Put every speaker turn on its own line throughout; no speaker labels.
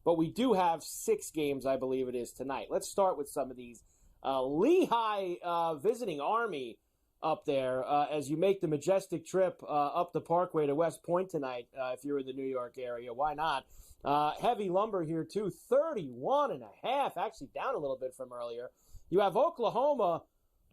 But we do have 6 games, I believe it is, tonight. Let's start with some of these. Lehigh visiting Army up there as you make the majestic trip up the Parkway to West Point tonight if you're in the New York area. Why not? Heavy lumber here, too. 31.5, actually down a little bit from earlier. You have Oklahoma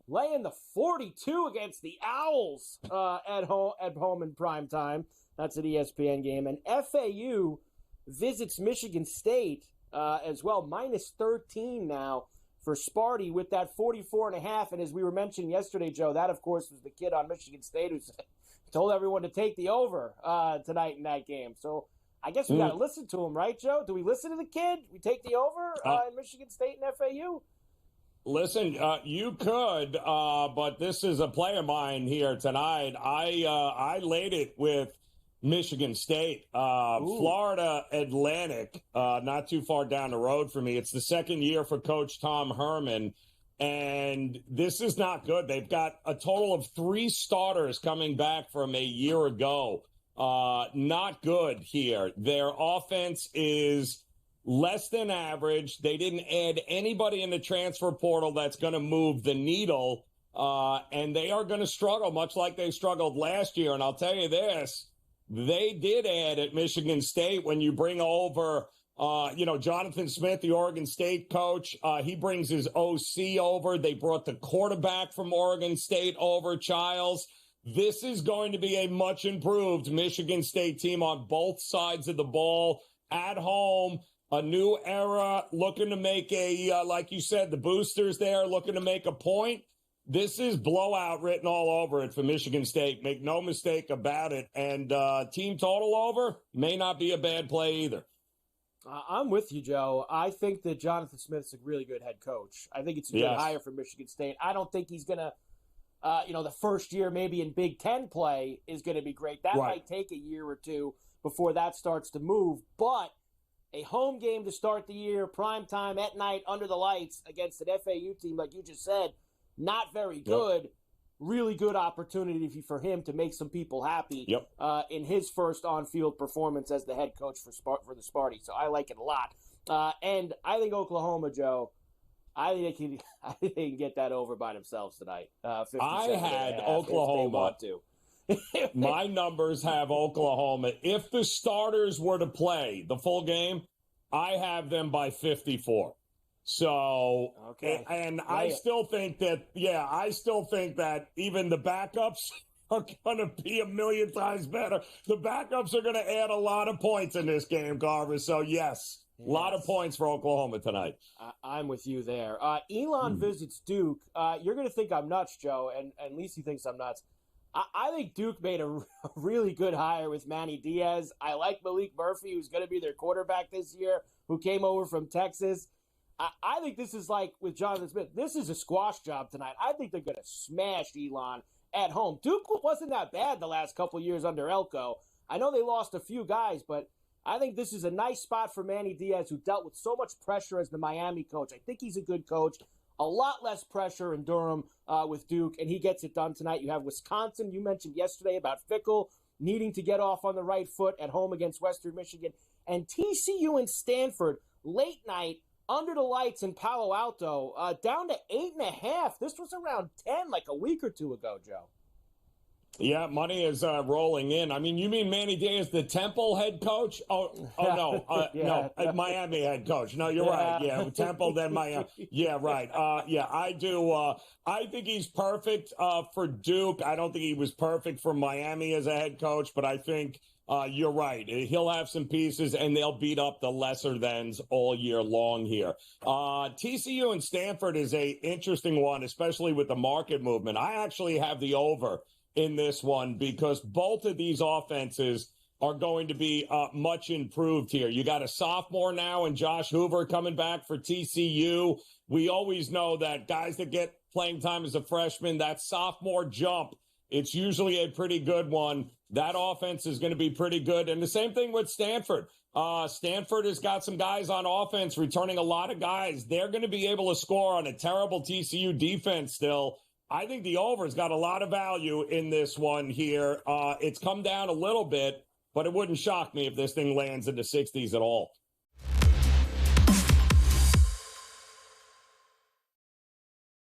laying the 42 against the Owls at home in prime time. That's an ESPN game. And FAU visits Michigan State as well, minus 13 now for Sparty with that 44.5. And as we were mentioning yesterday, Joe, that, of course, was the kid on Michigan State who told everyone to take the over tonight in that game. So I guess we got to listen to him, right, Joe? Do we listen to the kid? We take the over in Michigan State and FAU?
Listen, you could, but this is a play of mine here tonight. I laid it with Michigan State, Florida Atlantic, not too far down the road for me. It's the second year for Coach Tom Herman, and this is not good. They've got a total of 3 starters coming back from a year ago. Not good here. Their offense is less than average. They didn't add anybody in the transfer portal that's going to move the needle, and they are going to struggle, much like they struggled last year. And I'll tell you this. They did add at Michigan State when you bring over, Jonathan Smith, the Oregon State coach. He brings his OC over. They brought the quarterback from Oregon State over, Childs. This is going to be a much improved Michigan State team on both sides of the ball at home. A new era looking to make like you said, the boosters there looking to make a point. This is blowout written all over it for Michigan State. Make no mistake about it. And team total over may not be a bad play either.
I'm with you, Joe. I think that Jonathan Smith's a really good head coach. I think it's a good hire for Michigan State. I don't think he's going to, the first year maybe in Big Ten play is going to be great. That might take a year or two before that starts to move. But a home game to start the year, prime time at night under the lights against an FAU team, like you just said, not very good. Yep. Really good opportunity for him to make some people happy in his first on-field performance as the head coach for the Sparty. So I like it a lot. And I think Oklahoma, Joe, I think they can get that over by themselves tonight.
I had Oklahoma. My numbers have Oklahoma. If the starters were to play the full game, I have them by 54. So, and I still think that even the backups are going to be a million times better. The backups are going to add a lot of points in this game, Carver. So, yes. A lot of points for Oklahoma tonight.
I'm with you there. Elon visits Duke. You're going to think I'm nuts, Joe, and Lisi thinks I'm nuts. I think Duke made a really good hire with Manny Diaz. I like Malik Murphy, who's going to be their quarterback this year, who came over from Texas. I think this is like with Jonathan Smith. This is a squash job tonight. I think they're going to smash Elon at home. Duke wasn't that bad the last couple of years under Elko. I know they lost a few guys, but I think this is a nice spot for Manny Diaz, who dealt with so much pressure as the Miami coach. I think he's a good coach. A lot less pressure in Durham with Duke, and he gets it done tonight. You have Wisconsin. You mentioned yesterday about Fickle needing to get off on the right foot at home against Western Michigan. And TCU and Stanford, late night, under the lights in Palo Alto, down to 8.5. This was around 10 like a week or two ago, Joe.
Yeah, money is rolling in. I mean, you mean Manny Diaz, the Temple head coach? No, Miami head coach. No, you're right. Yeah, Temple, then Miami. Yeah, right. I do. I think he's perfect for Duke. I don't think he was perfect for Miami as a head coach, but I think you're right. He'll have some pieces, and they'll beat up the lesser thans all year long here. TCU and Stanford is a interesting one, especially with the market movement. I actually have the over in this one because both of these offenses are going to be much improved here. You got a sophomore now and Josh Hoover coming back for TCU. We always know that guys that get playing time as a freshman, that sophomore jump, it's usually a pretty good one. That offense is going to be pretty good. And the same thing with Stanford. Stanford has got some guys on offense, returning a lot of guys. They're going to be able to score on a terrible TCU defense still. I think the over's got a lot of value in this one here. It's come down a little bit, but it wouldn't shock me if this thing lands in the 60s at all.